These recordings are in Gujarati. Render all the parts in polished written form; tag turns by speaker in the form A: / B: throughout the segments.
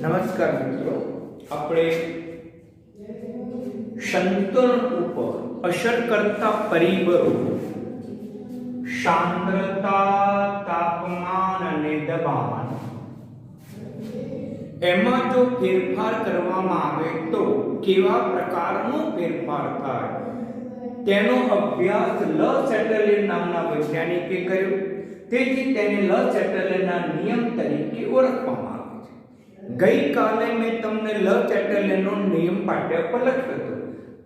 A: નમસ્કાર મિત્રો, આપણે સંતુલન ઉપર અસર કરતા પરિબળો સાંદ્રતા, તાપમાન અને દબાણ એમાં જો ફેરફાર કરવામાં આવે તો કેવા પ્રકારનો ફેરફાર થાય તેનો અભ્યાસ લ સેટરલેન્ડ નામના વૈજ્ઞાનિકે કર્યો. તેથી તેને લ સેટરલેન્ડના નિયમ તરીકે ઓળખવામાં આવે છે. ગઈકાલે મેં તમને લ સેટરલેન્ડનો નિયમ પાઠ્ય પર લખ્યો હતો,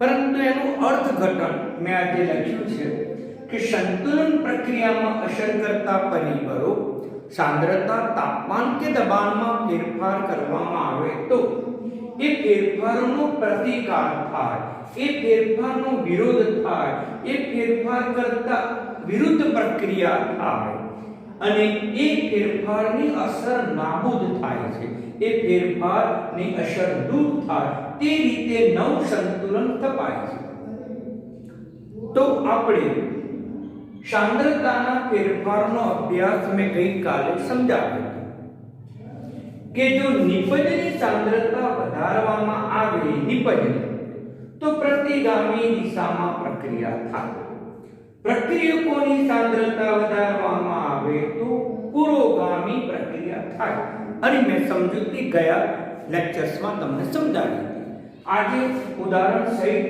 A: પરંતુ એનું અર્થઘટન મેં આજે લખ્યું છે કે સંતુલન પ્રક્રિયામાં અસર કરતા પરિબળો સાંદ્રતા, તાપમાન કે દબાણમાં ફેરફાર કરવામાં આવે તો એ ફેરફારનો પ્રતિકાર થાય, એ ફેરફારનો વિરોધ થાય, એ ફેરફાર કરતા વિરુદ્ધ પ્રક્રિયા થાય અને એ ફેરફારની અસર નાબૂદ થાય છે, એ ફેરફારની અસર દૂર થાય, તે રીતે નવ સંતુલન સ્થપાય છે. તો આપણે સાંદ્રતાના ફેરફારનો અભ્યાસ મેં ગઈકાલે સમજાવ્યો કે જો નિપજની સાંદ્રતા વધારવામાં આવે તો પ્રતિગામી દિશામાં પ્રક્રિયા થાય. પ્રક્રિયકોની સાંદ્રતા વધારવામાં આવે તો પુરોગામી પ્રક્રિયા થાય. અને મેં સમજૂતી ગયા લેક્ચર્સમાં તમને સમજાવી હતી. આજે ઉદાહરણ સહિત,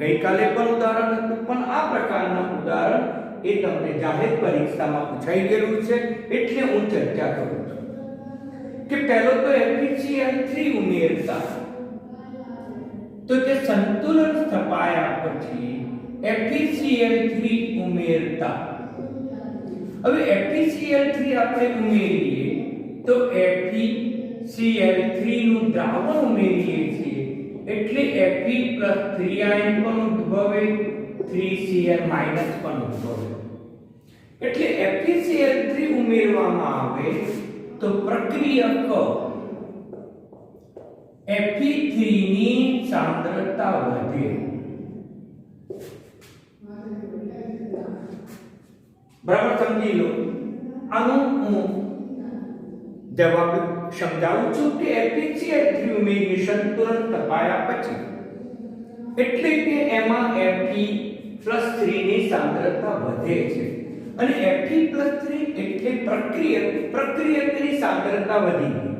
A: ગઈકાલે પણ ઉદાહરણ હતું, પણ આ પ્રકારના ઉદાહરણ એ તમને જાહેર પરીક્ષામાં પૂછાઈ ગયેલું છે, એટલે હું ચર્ચા કરું છું કે પહેલો તો FeCl3 ઉમેરતા, તો તે સંતુલન સ્થપાયા પછી FeCl3 ઉમેરતા, હવે FeCl3 આપણે ઉમેરીએ તો FeCl3 નું દ્રાવણ ઉમેરીએ છીએ એટલે Fe+3 આયન પણ ઉદ્ભવે, 3Cl- પણ ઉદ્ભવે. એટલે FeCl3 ઉમેરવામાં આવે તો પ્રક્રિયક Fe3 ની સાંદ્રતા વધે. બરાબર સમજી લો. આનું હું જવાબ સમજાવું છું કે FeCl3 ઉમેરીએ સંતુલન સ્થપાયા પછી, એટલે કે એમાં Fe+3 ની સાંદ્રતા વધે છે અને Fe+3 એટલે પ્રક્રિયકની સાંદ્રતા વધી ગઈ.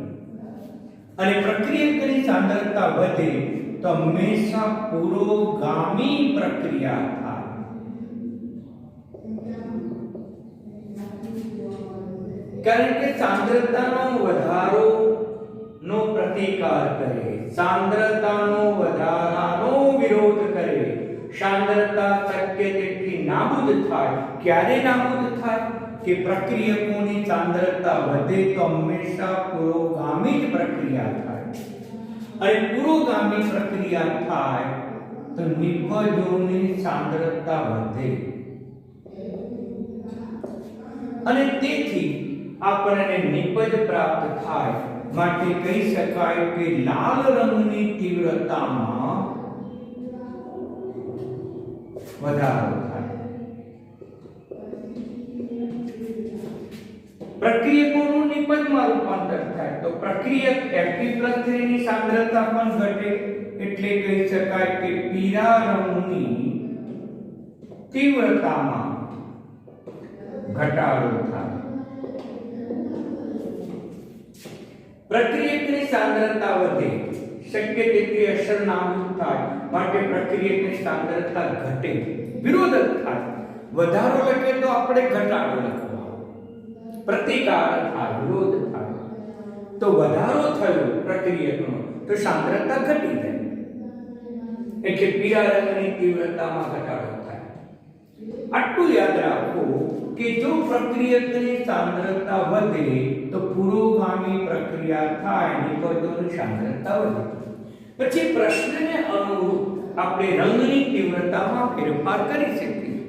A: અને પ્રક્રિયકની સાંદ્રતા વધે તો હંમેશા પુરોગામી પ્રક્રિયા થાય. કારણ કે સાંદ્રતાનો વધારો નો પ્રતિકાર કરે, સાંદ્રતાનો વધારાનો વિરોધ કરે, સાંદ્રતા શક્ય તેટલી નાબૂદ થાય. ક્યારે નાબૂદ થાય કે પ્રક્રિયકોની સાંદ્રતા વધે તો હંમેશા પુરોગામી જ પ્રક્રિયા થાય. અને પુરોગામી પ્રક્રિયા થાય તો નિપજોની સાંદ્રતા વધે અને તેથી આપણને નિપજ પ્રાપ્ત થાય. માટે કહી શકાય કે લાલ રંગની તીવ્રતામાં વધારો થાય. પ્રક્રિયકોનું નિપજમાં રૂપાંતર થાય તો પ્રક્રિયક Fe+3 ની સાંદ્રતા પણ ઘટે, એટલે કહી શકાય કે પીળા રંગની તીવ્રતામાં ઘટાડો થાય. પ્રક્રિયકની સાંદ્રતા વધે, શક્ય તેટલી અસર નાબૂદ થાય, માટે પ્રક્રિયકની સાંદ્રતા ઘટે, વિરોધ થાય. વધારો લખે તો આપણે ઘટાડો લખવાનો, પ્રતિકાર થાય, વિરોધ થાય. તો વધારો થયો પ્રક્રિયકનો તો સાંદ્રતા ઘટી જાય, એટલે પીળા રંગની તીવ્રતામાં ઘટાડો થાય. આટલું યાદ રાખો કે જો પ્રક્રિયકની સાંદ્રતા વધે તો પુરોગામી પ્રક્રિયા થાય, નિપજોની સાંદ્રતા વધે. પછી પ્રશ્નને અનુરૂપ આપણે રંગની તીવ્રતામાં ફેરફાર કરી શકીએ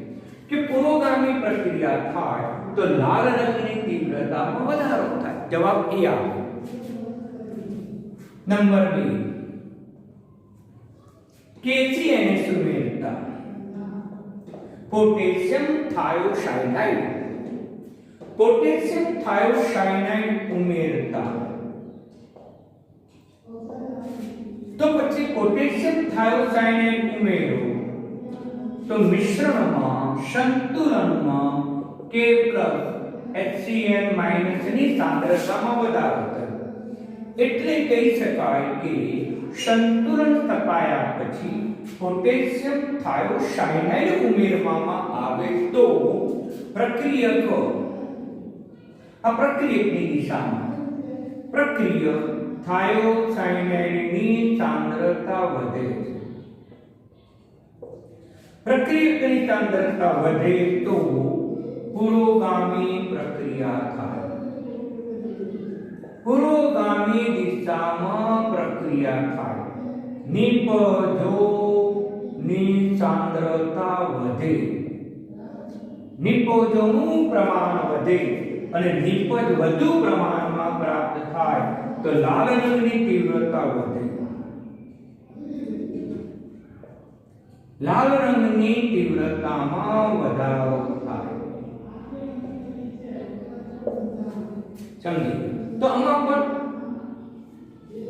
A: કે પુરોગામી પ્રક્રિયા થાય તો લાલ રંગની તીવ્રતામાં વધારો થાય. જવાબ એ આવે. નંબર 2, KCNS ઉમેરતા પોટેશિયમ થાયોસાયનાઇડ પોટેશિયમ થાયોસાયનાઇડ ઉમેરતા તો પછી પોટેશિયમ થાયોસાયનાઇડ ઉમેરો તો મિશ્રણમાં સંતુલનમાં K+ HCl- ની સાંદ્રતામાં વધારો થયો એટલે કહી શકાય કે સંતુલન તપાયા પછી પોટેશિયમ થાયોસાયનાઇડ ઉમેરવામાં આવે તો પ્રક્રિયક આ પ્રક્રિયકની દિશામાં પ્રક્રિયક થાયોસાયનાઇડની સાંદ્રતા વધે છે પ્રક્રિયકની સાંદ્રતા વધે તો પુરોગામી પ્રક્રિયા થાય પુરોગામી દિશામાં પ્રક્રિયા થાય નિપજોની સાંદ્રતા વધે નિપજોનું પ્રમાણ વધે અને નિપજ વધુ પ્રમાણમાં પ્રાપ્ત થાય તો લાલ રંગની તીવ્રતા વધે લાલ રંગની તીવ્રતામાં વધારો થાય સમજી તો આમાં પણ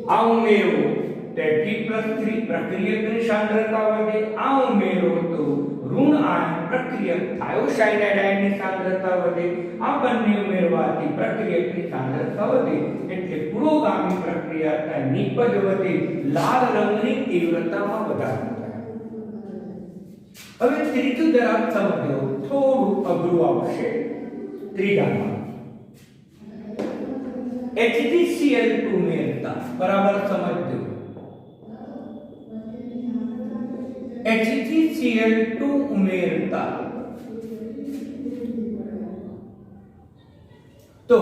A: આ ઉમેરો T+3 પ્રક્રિયકની સાંદ્રતા વધે આ ઉમેરો તો ઋણ આયન પ્રક્રિયક થાયોસાયનાઇડની સાંદ્રતા વધે આ બંને ઉમેરવાથી પ્રક્રિયકની સાંદ્રતા વધે એટલે પુરોગામી પ્રક્રિયા થાય નિપજ વધે લાલ રંગની તીવ્રતામાં વધારો થાય હવે ત્રીજું જરાક સમજો થોડું અઘરું આવશે ત્રીજામાં HgCl2 ઉમેરતા બરાબર સમજજો HgCl2 ઉમેરતા તો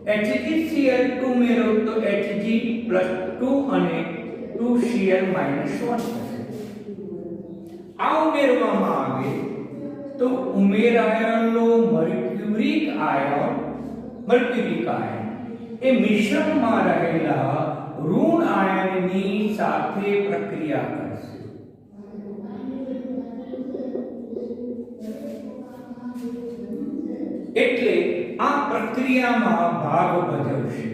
A: HgCl2 ઉમેરો તો Hg+2 અને 2Cl - 1 થશે આ ઉમેરવામાં આવે તો ઉમેરાયેલો મર્ક્યુરિક આયન એ મિશ્રણમાં રહેલા ઋણ આયનની સાથે પ્રક્રિયા કરશે એટલે આ પ્રક્રિયામાં ભાગ ભજવશે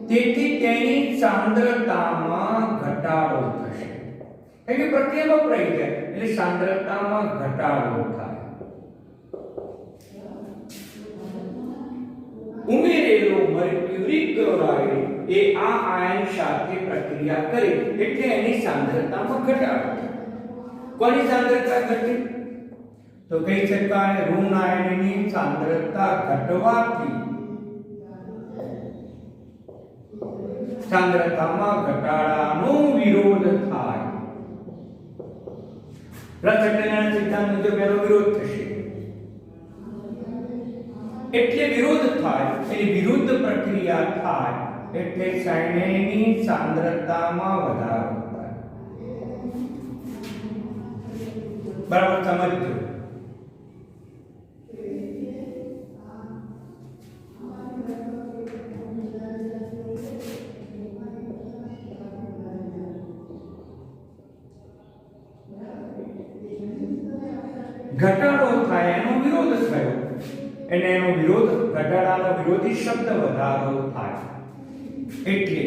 A: તેથી તેની સાંદ્રતામાં ઘટાડો થશે એટલે પ્રક્રિયા વપરાઈ જાય એટલે સાંદ્રતામાં ઘટાડો થાય ઉમેરેલો મર્ક્યુરિક ક્લોરાઇડ એ આ આયન સાથે પ્રક્રિયા કરે એટલે એની સાંદ્રતામાં ઘટાડો થાય કોની સાંદ્રતા ઘટે તો કહી શકાય ઋણ આયનની સાંદ્રતા ઘટવાથી સાંદ્રતામાં ઘટાડાનો વિરોધ થાય રસચટના સિદ્ધાંત મુજબ એનો વિરોધ થશે એટલે વિરોધ થાય એની વિરુદ્ધ પ્રક્રિયા થાય એટલે સાયનાઇડની સાંદ્રતામાં વધારો થાય બરાબર સમજજો ઘટાડો થાય એનો વિરોધ થયો અને એનો વિરોધ ઘટાડાનો વિરોધી શબ્દ વધારો થાય એટલે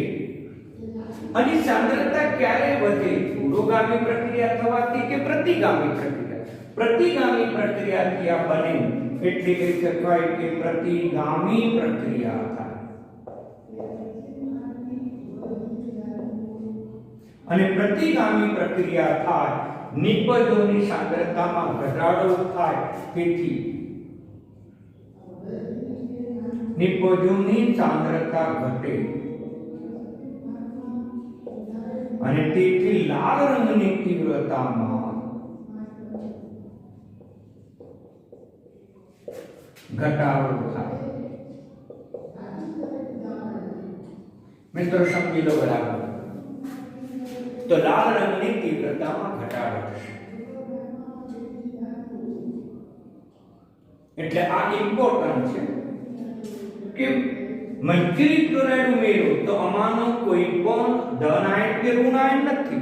A: આની સાંદ્રતા ક્યારે વધે પુરોગામી પ્રક્રિયા થવાથી કે પ્રતિગામી પ્રક્રિયાથી આ બને એટલે કહી શકાય કે પ્રતિગામી પ્રક્રિયા થાય અને પ્રતિગામી પ્રક્રિયા થાય નિપજોની સાંદ્રતામાં ઘટાડો થાય તેથી નિપજોની સાંદ્રતા ઘટે અને તેથી લાલ રંગની તીવ્રતામાં ઘટાડો થાય મિત્રો સમજી લો બરાબર તો લાલ રંગની તીવ્રતામાં ઘટાડો થશે એટલે આ ઇમ્પોર્ટન્ટ છે કે મર્ક્યુરી ક્લોરાઇડ ઉમેરો તો આમાંનો કોઈ પણ ધન આયન કે ઋણ આયન નથી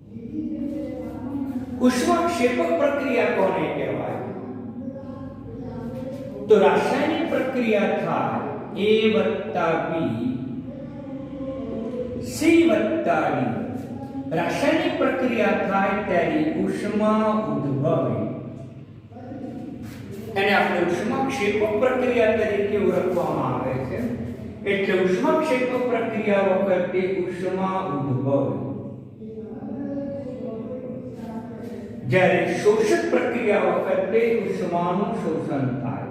A: ઉષ્માક્ષેપક પ્રક્રિયા કોને કહેવાય? તો રાસાયણિક પ્રક્રિયા થાય A + B C + D, રાસાયણિક પ્રક્રિયા થાય ત્યારે ઉષ્મા ઉદ્ભવે, એને આપણે ઉષ્માક્ષેપક પ્રક્રિયા તરીકે ઓળખવામાં આવે છે. એટલે ઉષ્માક્ષેપક પ્રક્રિયા વખતે ઉષ્મા ઉદ્ભવે, જ્યારે શોષક પ્રક્રિયા વખતે ઉષ્માનું શોષણ થાય.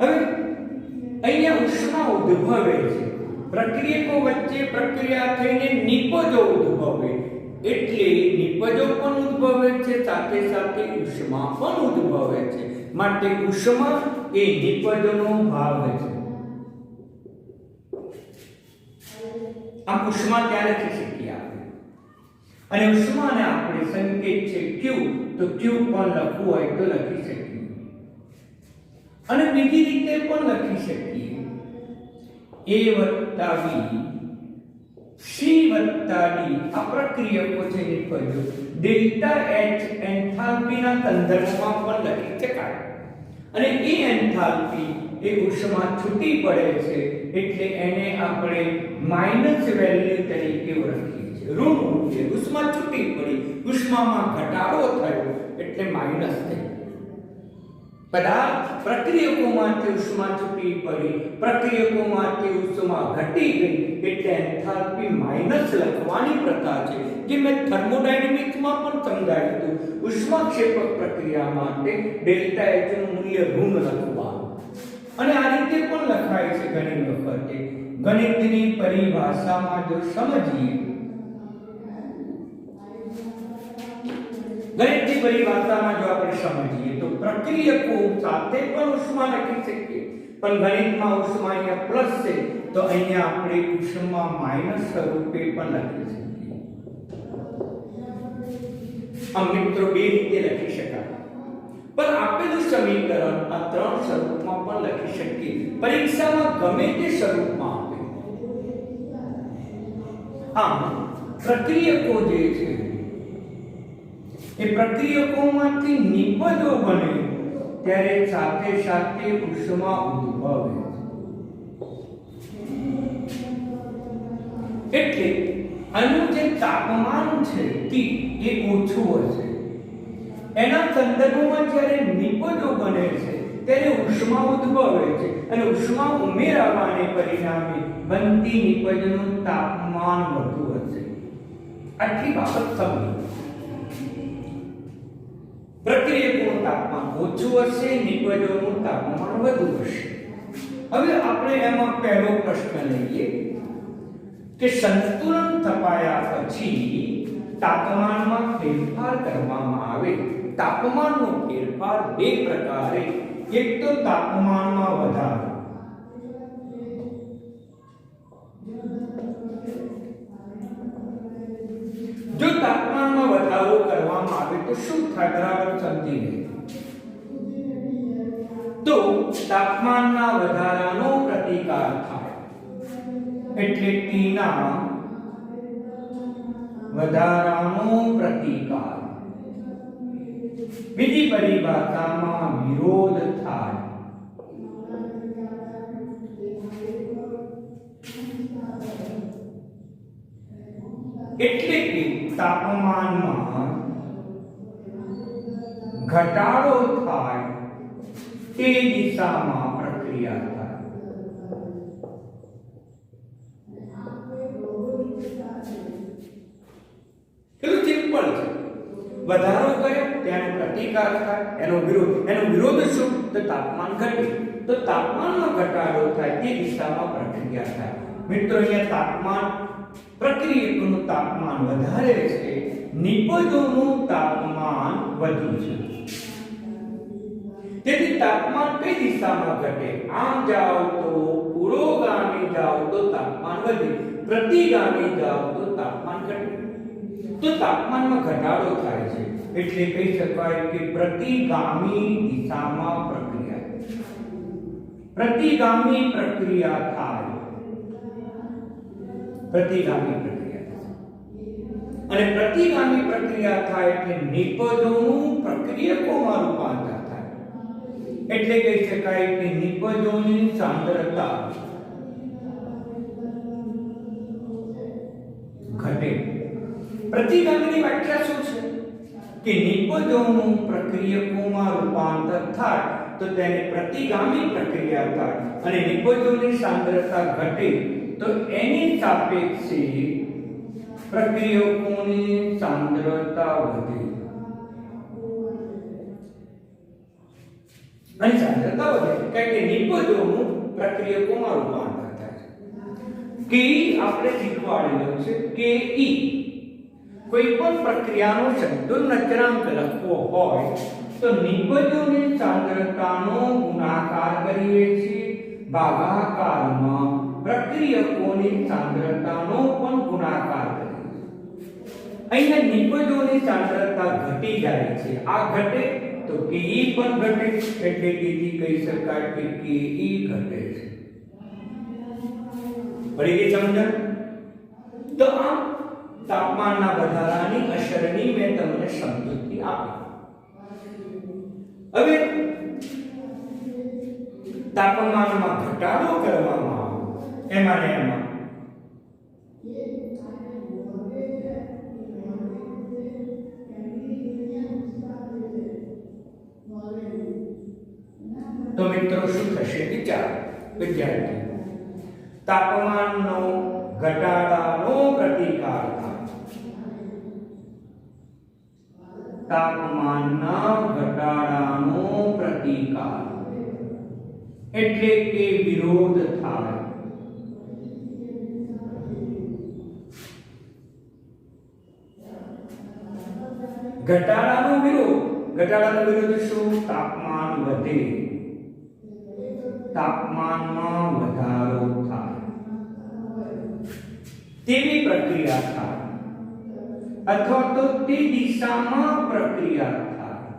A: હવે અહીંયા ઉષ્મા ઉદ્ભવે છે, પ્રક્રિયકો વચ્ચે પ્રક્રિયા થઈને નિપજો ઉદ્ભવે, એટલે નિપજો પણ ઉદ્ભવે છે, સાથે સાથે ઉષ્મા પણ ઉદ્ભવે છે. માટે ઉષ્મા એ નિપજનો ભાગ છે. આમ ઉષ્મા ત્યાં લખી શકીએ આપણે, અને ઉષ્માને આપણે સંકેત છે Q, તો Q પણ લખવું હોય તો લખી શકીએ, અને બીજી રીતે પણ લખી શકીએ A + B C + D. આ પ્રક્રિયકો છે નિપજો ડેલ્ટા H એન્થાલ્પીના સંદર્ભમાં પણ લખી શકાય, અને એ એન્થાલ્પી એ ઉષ્મા છૂટી પડે છે, એટલે એને આપણે માઈનસ વેલ્યુ તરીકે ઓળખીએ છીએ. ઋણ મૂલ્ય, ઉષ્મા છૂટી પડી, ઉષ્મામાં ઘટાડો થયો એટલે માઈનસ થઈ. પદાર્થ પ્રક્રિયકોમાંથી ઉષ્મા છૂટી પડી, પ્રક્રિયકોમાંથી ઉષ્મા ઘટી ગઈ, એટલે એન્થાલ્પી માઈનસ લખવાની પ્રથા છે, જે મેં થર્મોડાયનેમિક્સમાં પણ સમજાવ્યું હતું. ઉષ્માક્ષેપક પ્રક્રિયા માટે ડેલ્ટા H નું મૂલ્ય ઋણ લખવાનું, અને આ રીતે પણ લખાય છે ઘણી વખતે. ગણિતની પરિભાષામાં જો સમજીએ, ગણિતની પરિભાષામાં જો આપણે સમજીએ તો પ્રક્રિયકો સાથે પણ ઉષ્મા લખી શકીએ, પણ ગણિતમાં ઉષ્મા અહીંયા પ્લસ છે, તો અહીંયા આપણે ઉષ્મા માઈનસ સ્વરૂપે પણ લખી શકીએ. આમ મિત્રો બે રીતે લખી શકાય, પણ આપેલું સમીકરણ આ ત્રણ સ્વરૂપમાં પણ લખી શકીએ. પરીક્ષામાં ગમે તે સ્વરૂપમાં આપે. આમ પ્રક્રિયકો જે છે એ પ્રક્રિયકોમાંથી નિપજો બને ત્યારે સાથે સાથે ઉષ્મા ઉદ્ભવે, એટલે આનું જે તાપમાન છે T એ ઓછું હશે. એના સંદર્ભમાં જ્યારે નિપજો બને છે ત્યારે ઉષ્મા ઉદ્ભવે છે, અને ઉષ્મા ઉમેરાવાને પરિણામે બનતી નિપજનું તાપમાન વધુ હશે. આટલી બાબત સમજો. પ્રક્રિયકોનું તાપમાન ઓછું હશે, નિપજોનું તાપમાન વધુ હશે. હવે આપણે એમાં પહેલો પ્રશ્ન લઈએ કે સંતુલન થપાયા પછી તાપમાનમાં ફેરફાર કરવામાં આવે. તાપમાનનો ફેરફાર બે પ્રકારે, એક તો તાપમાનમાં વધારો, જો તાપમાનમાં વધારો કરવામાં આવે તો શું થાય બરાબર સમજી લે. તો તાપમાનના વધારાનો પ્રતિકાર થાય, એટલે T ના વધારાનો પ્રતિકાર. બીજી પરિભાષામાં વિરોધ થાય. એટલે કે તાપમાનમાં ઘટાડો થાય તે દિશામાં પ્રક્રિયા થાય. એટલું સિમ્પલ છે. વધારો કર્યો તેનો પ્રતિકાર થાય, એનો વિરોધ શું? તો તાપમાન ઘટે, તો તાપમાનમાં ઘટાડો થાય તે દિશામાં પ્રક્રિયા થાય. મિત્રો અહીંયા તાપમાન, પ્રક્રિયકોનું તાપમાન વધારે છે, નિપજોનું તાપમાન વધુ છે. તેથી તાપમાન કઈ દિશામાં ઘટે? આમ જાઓ તો પુરોગામી જાઓ તો તાપમાન વધે, પ્રતિગામી જાઓ તો તાપમાન ઘટે. તો તાપમાનમાં ઘટાડો થાય છે, એટલે કહી શકાય કે પ્રતિગામી દિશામાં પ્રક્રિયા. પ્રતિગામી પ્રક્રિયા થાય પ્રતિગામી પ્રક્રિયા. અને પ્રતિગામી પ્રક્રિયા થાય એટલે નિપજોનું પ્રક્રિયકોમાં રૂપાંતર થાય. એટલે કહી શકાય કે નિપજોની સાંદ્રતા ઘટે. પ્રતિગામીની વ્યાખ્યા શું છે કે નિપજોનું પ્રક્રિયકોમાં રૂપાંતર થાય તો તેને પ્રતિગામી પ્રક્રિયા થાય. અને નિપજોની સાંદ્રતા ઘટે તો એની સાપેક્ષે પ્રક્રિયકોની સાંદ્રતા વધે. અને સાંદ્રતા વધે કારણ કે નિપજોનું પ્રક્રિયકોમાં રૂપાંતર થાય. કે આપણે શીખવાડેલું છે કે કોઈ પણ પ્રક્રિયાનો સંતુલન અચળાંક લખવો હોય તો નિપજોની સાંદ્રતાનો ગુણાકાર કરીએ છીએ, ભાગાકારમાં પ્રક્રિયકોની સાંદ્રતાનો પણ ગુણાકાર કરીએ છીએ. અહીંયા નિપજોની સાંદ્રતા ઘટી જાય છે. આ ઘટે તો કે પણ ઘટે. એટલે તેથી કહી શકાય કે કે ઘટે છે. પડી ગઈ સમજણ? તો આ તાપમાનના વધારાની અસરની મેં તમને સમજૂતી આપી. હવે તાપમાનમાં ઘટાડો કરવામાં આવે એમાં ને એમાં તો મિત્રો શું થશે? વિચાર વિદ્યાર્થી. તાપમાનનો ઘટાડાનો પ્રતિકાર થાય. તાપમાનના ઘટાડાનો પ્રતિકાર એટલે કે વિરોધ થાય. ઘટાડાનો વિરોધ શું? તાપમાન વધે, તાપમાનમાં વધારો થાય તેવી પ્રક્રિયા થાય અથવા તો તે દિશામાં પ્રક્રિયા થાય.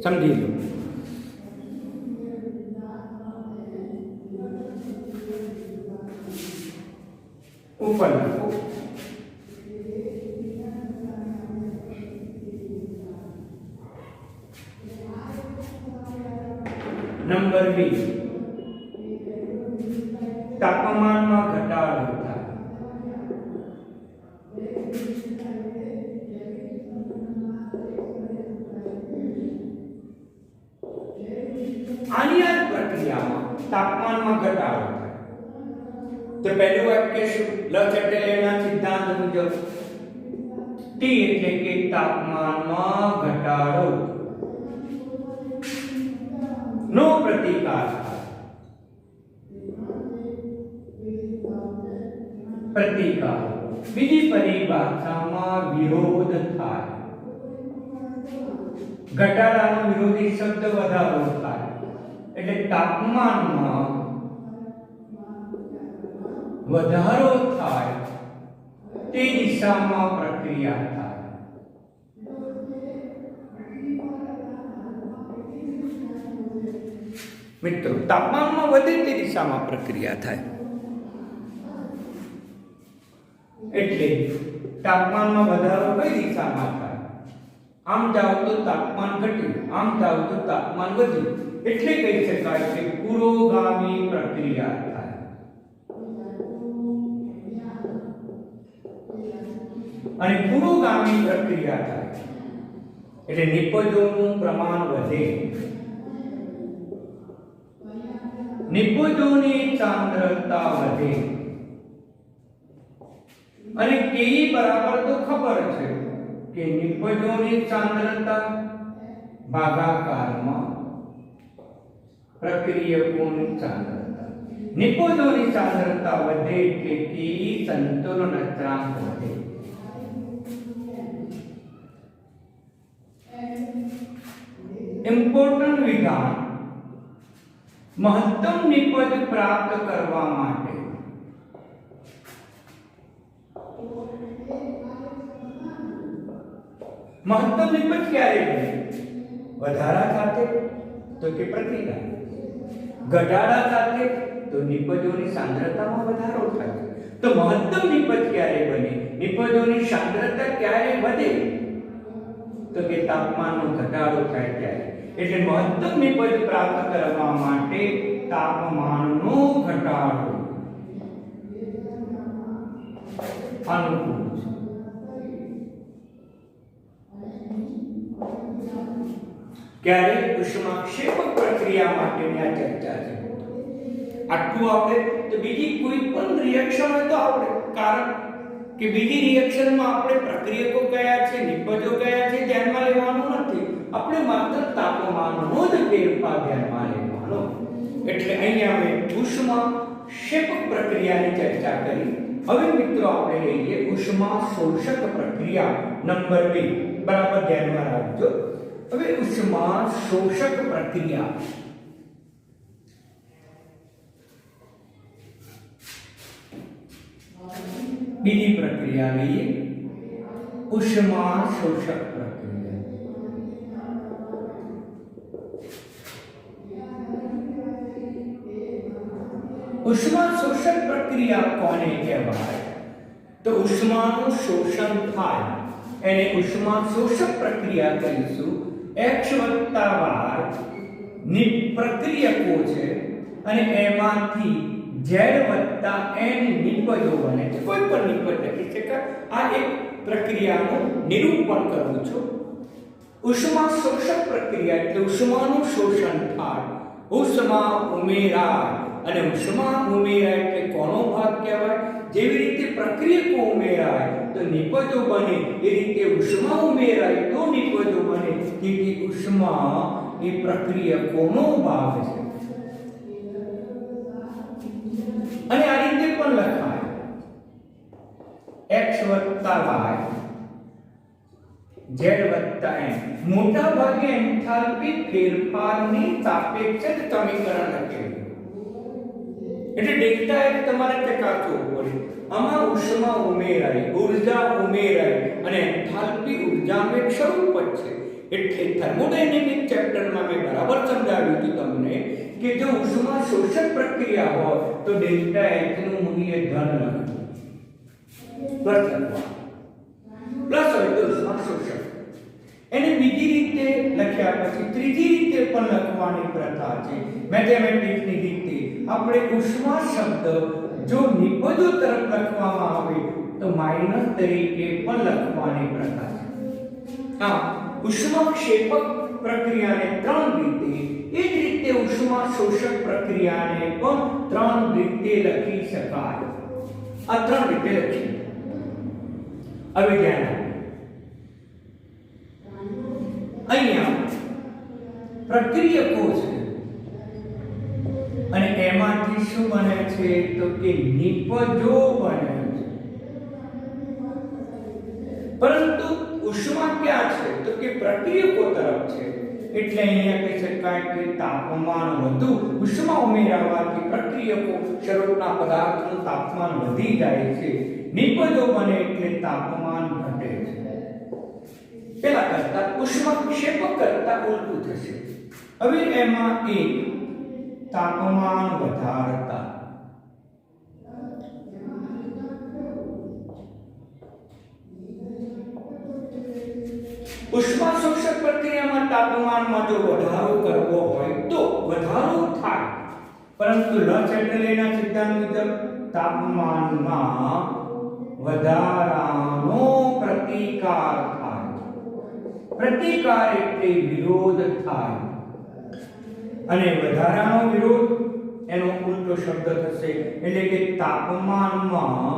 A: સમજી લો. ઉપર લખો. નંબર 2 તાપમાનમાં ઘટાડો થાય. આની આ પ્રક્રિયામાં તાપમાનમાં ઘટાડો થાય. તો પહેલું વાક્ય શું? લચટેલેના સિદ્ધાંત મુજબ T એટલે કે તાપમાનમાં ઘટાડો નો પ્રતિકાર થાય. પ્રતિકાર બીજી પરિભાષામાં વિરોધ થાય. ઘટાડાનો વિરોધી શબ્દ વધારો થાય. એટલે તાપમાનમાં વધારો થાય તે દિશામાં પ્રક્રિયા થાય. મિત્રો તાપમાનમાં વધે તે દિશામાં પ્રક્રિયા થાય. એટલે તાપમાનમાં વધારો કઈ દિશામાં થાય? આમ જાવ તો તાપમાન ઘટ્યું, આમ જાવ તો તાપમાન વધ્યું. એટલે કહી શકાય કે પુરોગામી પ્રક્રિયા થાય. અને પુરોગામી પ્રક્રિયા થાય એટલે નિપજોનું પ્રમાણ વધે, નિપજોની સાંદ્રતા વધે. અને કેઈ બરાબર તો ખબર છે કે નિપજોની સાંદ્રતા ભાગાકારમાં પ્રક્રિયકોની સાંદ્રતા. નિપજોની સાંદ્રતા વધે એટલે કેઈ સંતુલન અચળાંક વધે. ઇમ્પોર્ટન્ટ વિધાન. મહત્તમ નિપજ પ્રાપ્ત કરવા માટે મહત્તમ નિપજ ક્યારે બને? વધારા સાથે તો કે પ્રતિકાર. ઘટાડા સાથે તો નિપજોની સાંદ્રતામાં વધારો થાય છે. તો મહત્તમ નિપજ ક્યારે બને, નિપજોની સાંદ્રતા ક્યારે વધે, તો કે તાપમાનનો ઘટાડો થાય ત્યારે. એટલે મહત્તમ નિપજ પ્રાપ્ત કરવા માટે તાપમાનનો ઘટાડો અનુકૂળ છે. ક્યારે ઉષ્માક્ષેપક પ્રક્રિયા માટેની આ ચર્ચા છે. આટલું આપણે તો બીજી કોઈ પણ રિએક્શન હોય તો આપણે કારણ કે બીજી રિએક્શનમાં આપણે પ્રક્રિયકો કયા છે, નિપજો કયા છે ધ્યાનમાં લેવાનું નથી. આપણે માત્ર તાપમાનનો જ ફેરફાર ધ્યાનમાં લેવાનો. એટલે અહીંયા અમે ઉષ્માક્ષેપક પ્રક્રિયાની ચર્ચા કરી. હવે મિત્રો આપણે લઈએ ઉષ્મા શોષક પ્રક્રિયા નંબર 2. બરાબર ધ્યાનમાં રાખજો. હવે ઉષ્મા શોષક પ્રક્રિયા બીજી પ્રક્રિયા લઈએ ઉષ્મા શોષક પ્રક્રિયા. ઉષ્મા શોષક પ્રક્રિયા કોને કહેવાય, તો ઉષ્માનું શોષણ થાય એને ઉષ્મા શોષક પ્રક્રિયા કહીશું. x વાર ની પ્રક્રિયકો છે અને એમાંથી z n નિપજો બને છે. કોઈ પણ નિપજ લખી શકાય. આ એક પ્રક્રિયાનું નિરૂપણ કરું છું. ઉષ્મા શોષક પ્રક્રિયા એટલે ઉષ્માનું શોષણ થાય, ઉષ્મા ઉમેરાય. અને ઉષ્મા ઉમેરાય એટલે કોનો ભાગ કહેવાય, જેવી રીતે પ્રક્રિયકો ઉમેરાય તો નિપજો બને, એ રીતે ઉષ્મા ઉમેરાય તો નિપજો બને. તેથી ઉષ્મા એ પ્રક્રિયકોનો ભાગ છે. અને આ રીતે પણ લખાય x y z n. મોટા ભાગે એન્થાલ્પી ફેરફારની સાપેક્ષે સમીકરણ લખેલું. એટલે ડેલ્ટા એક તમારે ચકાસવું પડે. આમાં ઉષ્મા ઉમેરાય, ઊર્જા ઉમેરાય અને એન્થાલ્પી ઉર્જાનું એક સ્વરૂપ છે. એટલે થર્મોડાયનેમિક ચેપ્ટરમાં મેં બરાબર સમજાવ્યું હતું તમને કે જો ઉષ્મા શોષક પ્રક્રિયા હોય તો ડેલ્ટા H નું મૂલ્ય ધન લખવું, પ્લસ લખવાનું. પ્લસ હોય તો ઉષ્મા શોષક. એને બીજી રીતે લખ્યા પછી ત્રીજી રીતે પણ લખવાની પ્રથા છે. મેથેમેટિક્સની રીતે આપણે ઉષ્મા શબ્દ જો નિપજો તરફ લખવામાં આવે તો માઈનસ તરીકે પણ લખવાની પ્રથા છે. હા, ઉષ્માક્ષેપક પ્રક્રિયાને 3 રીતે, એ જ રીતે ઉષ્મા શોષક પ્રક્રિયાને પણ 3 રીતે લખી શકાય. આ 3 રીતે લખી. હવે ધ્યાન આપો. અહીંયા પ્રક્રિયકો છે અને એમાંથી શું બને છે તો કે નિપજો બને છે. પરંતુ ઉષ્મા ક્યાં છે તો કે પ્રક્રિયકો તરફ છે. એટલે અહીંયા કહી શકાય કે તાપમાન વધુ, ઉષ્મા ઉમેરાવાથી પ્રક્રિયકો શરૂઆતના પદાર્થનું તાપમાન વધી જાય છે. નિપજો બને એટલે તાપમાન ઘટે છે. પેલા કરતા ઉષ્માક્ષેપક કરતા ઉલટું થશે. હવે એમાં એક તાપમાન વધારતા, ઉષ્મા શોષક પ્રક્રિયામાં તાપમાનમાં જો વધારો કરવો હોય તો વધારો થાય, પરંતુ લ ચેટલેના સિદ્ધાંત મુજબ તાપમાનમાં વધારાનો પ્રતિકાર થાય. પ્રતિકાર એટલે વિરોધ થાય. અને વધારાનો વિરોધ એનો ઉલટો શબ્દ થશે. એટલે કે તાપમાનમાં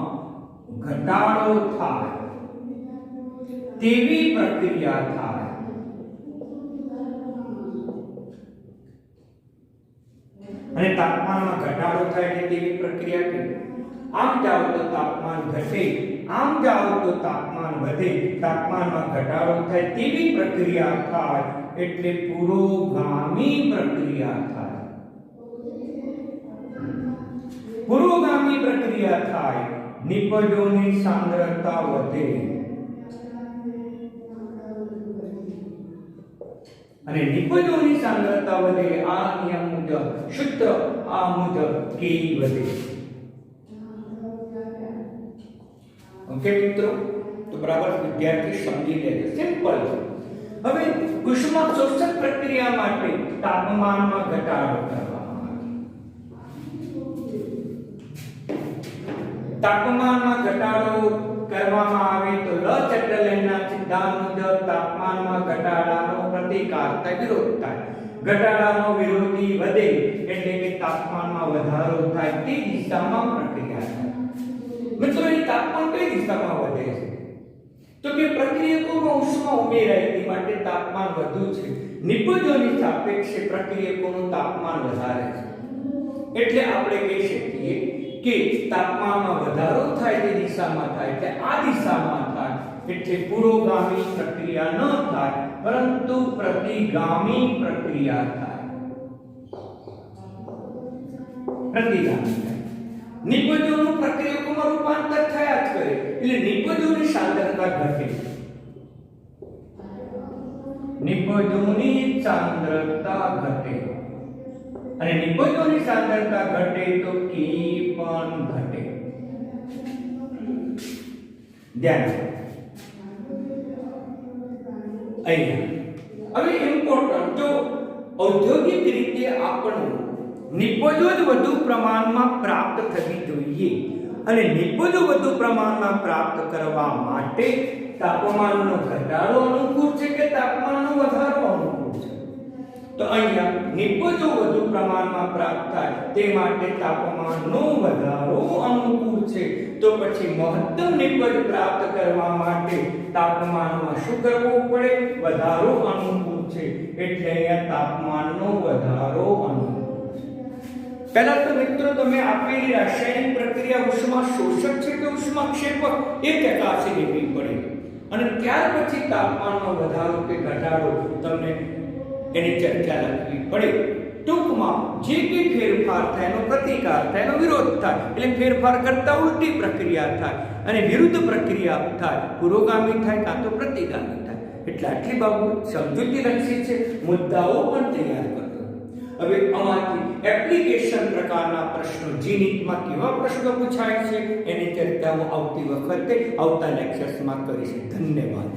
A: ઘટાડો થાય તેવી પ્રક્રિયા થાય. અને તાપમાનમાં ઘટાડો થાય એટલે તેવી પ્રક્રિયા કે આમ જાઓ તો તાપમાન ઘટે, આમ જાઓ તો તાપમાન વધે. તાપમાનમાં ઘટાડો થાય તેવી પ્રક્રિયા થાય એટલે પુરોગામી પ્રક્રિયા થાય. પુરોગામી પ્રક્રિયા થાય, નિપજોની સાંદ્રતા વધે. અને નિપજોની સાંદ્રતા વધે આ નિયમ મુજબ સૂત્ર આ મુજબ Ke વધે. ઓકે મિત્રો, તો બરાબર વિદ્યાર્થી સમજી લેજો, સિમ્પલ છે. હવે ઉષ્માશોષક પ્રક્રિયા માટે તાપમાનમાં ઘટાડો કરવામાં આવે. તાપમાનમાં ઘટાડો કરવામાં આવે તો લ ચેટરલેન્ડના સિદ્ધાંત મુજબ તાપમાનમાં ઘટાડાનો પ્રતિકાર થાય, વિરોધ થાય. ઘટાડાનો વિરોધી વધે એટલે કે તાપમાનમાં વધારો થાય, તે દિશામાં પ્રક્રિયા થાય. મિત્રો, એ તાપમાન કઈ દિશામાં વધે છે? તો કે પ્રક્રિયકોમાં ઉષ્મા ઉમેરાય તે માટે તાપમાન વધુ છે. નિપજોની સાપેક્ષે પ્રક્રિયકોનું તાપમાન વધારે છે. એટલે આપણે કહી શકીએ કે તાપમાનમાં વધારો થાય તે દિશામાં થાય, એટલે આ દિશામાં થાય. એટલે પુરોગામી પ્રક્રિયા ન થાય, પરંતુ પ્રતિગામી પ્રક્રિયા થાય. પ્રતિગામી થાય. નિપજોનું પ્રક્રિયકોમાં રૂપાંતર થયા જ કરે, એટલે નિપજોની સાંદ્રતા ઘટે. નિપજોની સાંદ્રતા ઘટે, અને નિપજોની સાંદ્રતા ઘટે તો Ke પણ ઘટે. ધ્યાન અહીંયા હવે ઇમ્પોર્ટન્ટ, જો ઔદ્યોગિક રીતે આપણું નિપજો જ વધુ પ્રમાણમાં પ્રાપ્ત થવી જોઈએ, અને નિપજો વધુ પ્રમાણમાં પ્રાપ્ત કરવા માટે તાપમાનનો ઘટાડો અનુકૂળ છે કે તાપમાનનો વધારો અનુકૂળ છે? તો અહીંયા નિપજો વધુ પ્રમાણમાં પ્રાપ્ત થાય તે માટે તાપમાનનો વધારો અનુકૂળ છે. તો પછી મહત્તમ નિપજ પ્રાપ્ત કરવા માટે તાપમાનમાં શું કરવું પડે? વધારો અનુકૂળ છે, એટલે અહીંયા તાપમાનનો વધારો અનુકૂળ. પહેલા તો મિત્રો તમે આપેલી રાસાયણિક પ્રક્રિયા ઉષ્મા શોષક છે કે ઉષ્માક્ષેપક એ ચકાસી લેવી પડે, અને ત્યાર પછી તાપમાનનો વધારો કે ઘટાડો તમને એની ચર્ચા લખવી પડે. ટૂંકમાં જે કંઈ ફેરફાર થાય એનો પ્રતિકાર થાય, એનો વિરોધ થાય, એટલે ફેરફાર કરતા ઉલટી પ્રક્રિયા થાય, અને વિરુદ્ધ પ્રક્રિયા થાય, પુરોગામી થાય કાં તો પ્રતિગામી થાય. એટલે આટલી બાબત સમજૂતી લક્ષી છે, મુદ્દાઓ પણ તૈયાર કરો. હવે આમાંથી એપ્લિકેશન પ્રકારના પ્રશ્નો જીનીટમાં કેવા પ્રશ્નો પૂછાય છે એની ચર્ચા હું આવતી વખતે આવતા લેક્ચર્સમાં કરીશ. ધન્યવાદ.